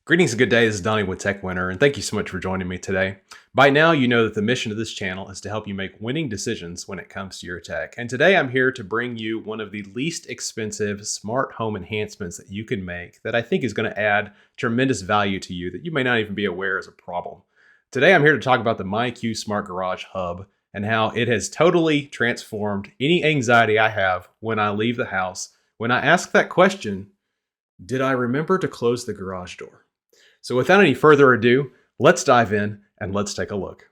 Greetings and good day. This is Donnie with Techwinner, and thank you so much for joining me today. By now, you know that the mission of this channel is to help you make winning decisions when it comes to your tech. And today I'm here to bring you one of the least expensive smart home enhancements that you can make that I think is going to add tremendous value to you that you may not even be aware is a problem. Today I'm here to talk about the myQ Smart Garage Hub and how it has totally transformed any anxiety I have when I leave the house when I ask that question, did I remember to close the garage door? So without any further ado, let's dive in and let's take a look.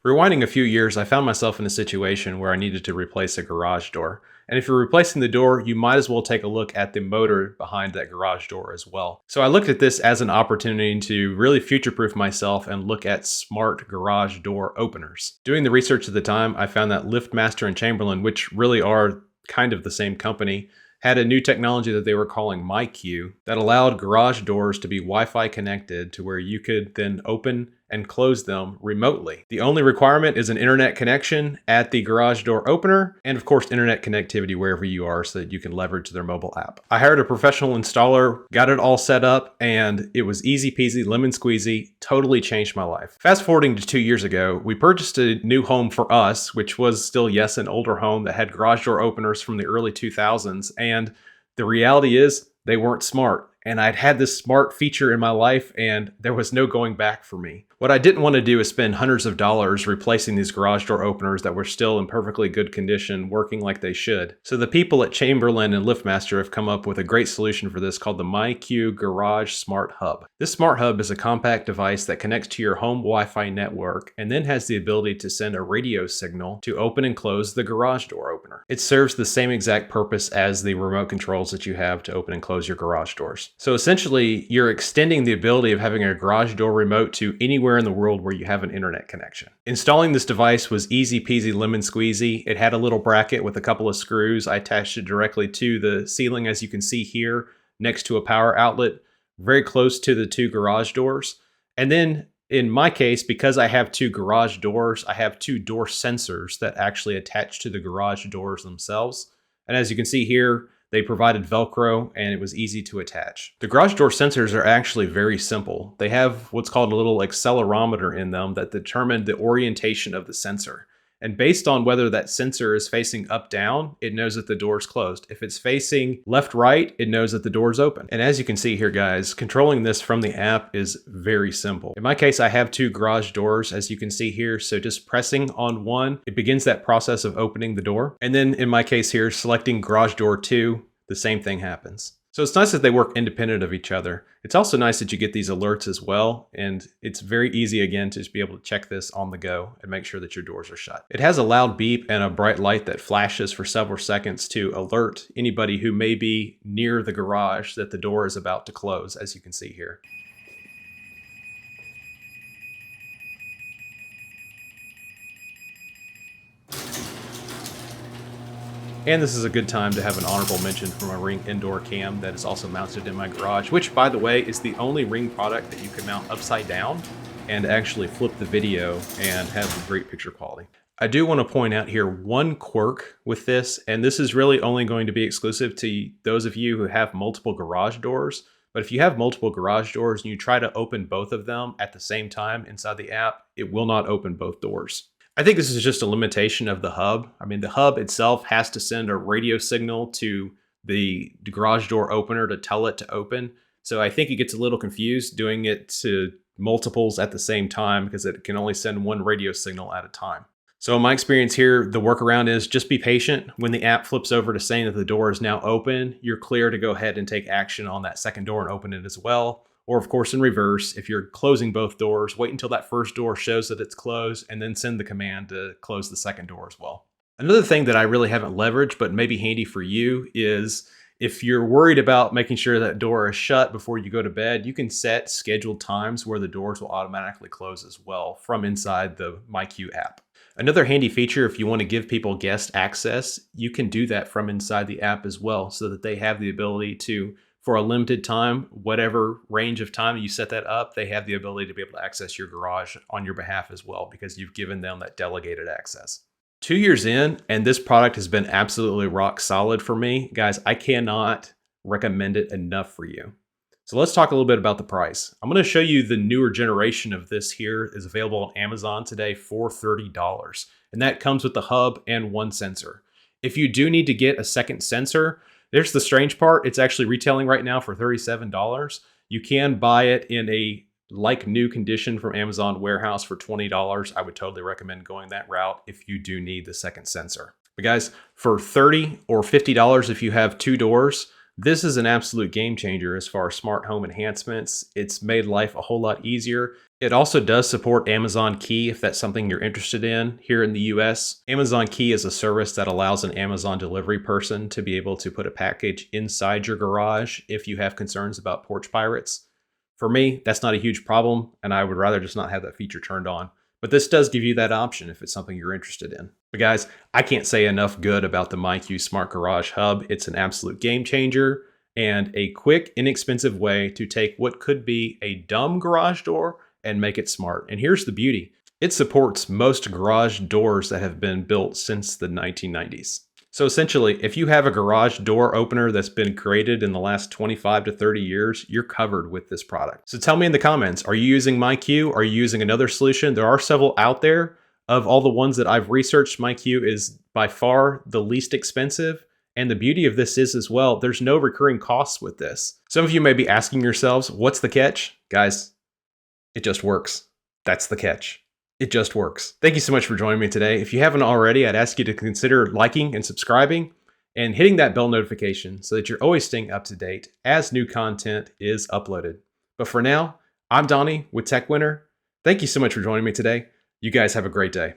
Rewinding a few years, I found myself in a situation where I needed to replace a garage door. And if you're replacing the door, you might as well take a look at the motor behind that garage door as well. So I looked at this as an opportunity to really future-proof myself and look at smart garage door openers. Doing the research at the time, I found that LiftMaster and Chamberlain, which really are kind of the same company, had a new technology that they were calling myQ that allowed garage doors to be Wi-Fi connected to where you could then open and close them remotely. The only requirement is an internet connection at the garage door opener and of course internet connectivity wherever you are so that you can leverage their mobile app. I hired a professional installer, got it all set up, and it was easy peasy, lemon squeezy, totally changed my life. Fast forwarding to 2 years ago, we purchased a new home for us, which was still, yes, an older home that had garage door openers from the early 2000s, and the reality is they weren't smart. And I'd had this smart feature in my life and there was no going back for me. What I didn't want to do is spend hundreds of dollars replacing these garage door openers that were still in perfectly good condition, working like they should. So the people at Chamberlain and LiftMaster have come up with a great solution for this called the myQ Garage Smart Hub. This smart hub is a compact device that connects to your home Wi-Fi network and then has the ability to send a radio signal to open and close the garage door opener. It serves the same exact purpose as the remote controls that you have to open and close your garage doors. So essentially, you're extending the ability of having a garage door remote to anywhere in the world where you have an internet connection. Installing this device was easy peasy lemon squeezy. It had a little bracket with a couple of screws. I attached it directly to the ceiling, as you can see here, next to a power outlet, very close to the two garage doors. And then in my case, because I have two garage doors, I have two door sensors that actually attach to the garage doors themselves. And as you can see here, they provided Velcro and it was easy to attach. The garage door sensors are actually very simple. They have what's called a little accelerometer in them that determine the orientation of the sensor. And based on whether that sensor is facing up down, it knows that the door is closed. If it's facing left right, it knows that the door is open. And as you can see here, guys, controlling this from the app is very simple. In my case, I have two garage doors, as you can see here. So just pressing on one, it begins that process of opening the door. And then in my case here, selecting garage door 2, the same thing happens. So it's nice that they work independent of each other. It's also nice that you get these alerts as well, and it's very easy again to just be able to check this on the go and make sure that your doors are shut. It has a loud beep and a bright light that flashes for several seconds to alert anybody who may be near the garage that the door is about to close, as you can see here. And this is a good time to have an honorable mention from a Ring indoor cam that is also mounted in my garage, which, by the way, is the only Ring product that you can mount upside down and actually flip the video and have great picture quality. I do want to point out here one quirk with this, and this is really only going to be exclusive to those of you who have multiple garage doors. But if you have multiple garage doors and you try to open both of them at the same time inside the app, it will not open both doors. I think this is just a limitation of the hub. I mean, the hub itself has to send a radio signal to the garage door opener to tell it to open. So I think it gets a little confused doing it to multiples at the same time because it can only send one radio signal at a time. So in my experience here, the workaround is just be patient. When the app flips over to saying that the door is now open, you're clear to go ahead and take action on that second door and open it as well. Or of course in reverse, if you're closing both doors, wait until that first door shows that it's closed and then send the command to close the second door as well. Another thing that I really haven't leveraged but may be handy for you is if you're worried about making sure that door is shut before you go to bed, you can set scheduled times where the doors will automatically close as well from inside the myQ app. Another handy feature, if you want to give people guest access, you can do that from inside the app as well so that they have the ability to, for a limited time, whatever range of time you set that up, they have the ability to be able to access your garage on your behalf as well because you've given them that delegated access. 2 years in, and this product has been absolutely rock solid for me. Guys, I cannot recommend it enough for you. So let's talk a little bit about the price. I'm going to show you the newer generation of this here is available on Amazon today for $30. And that comes with the hub and one sensor. If you do need to get a second sensor, there's the strange part. It's actually retailing right now for $37. You can buy it in a like new condition from Amazon warehouse for $20. I would totally recommend going that route if you do need the second sensor. But guys, for $30 or $50 if you have two doors, this is an absolute game changer as far as smart home enhancements. It's made life a whole lot easier. It also does support Amazon Key if that's something you're interested in here in the US. Amazon Key is a service that allows an Amazon delivery person to be able to put a package inside your garage if you have concerns about porch pirates. For me, that's not a huge problem, and I would rather just not have that feature turned on. But this does give you that option if it's something you're interested in. But guys, I can't say enough good about the myQ Smart Garage Hub. It's an absolute game changer and a quick, inexpensive way to take what could be a dumb garage door and make it smart. And here's the beauty. It supports most garage doors that have been built since the 1990s. So essentially, if you have a garage door opener that's been created in the last 25 to 30 years, you're covered with this product. So tell me in the comments, are you using myQ? Are you using another solution? There are several out there. Of all the ones that I've researched, myQ is by far the least expensive. And the beauty of this is as well, there's no recurring costs with this. Some of you may be asking yourselves, what's the catch? Guys, it just works. That's the catch. It just works. Thank you so much for joining me today. If you haven't already, I'd ask you to consider liking and subscribing and hitting that bell notification so that you're always staying up to date as new content is uploaded. But for now, I'm Donnie with Techwinner. Thank you so much for joining me today. You guys have a great day.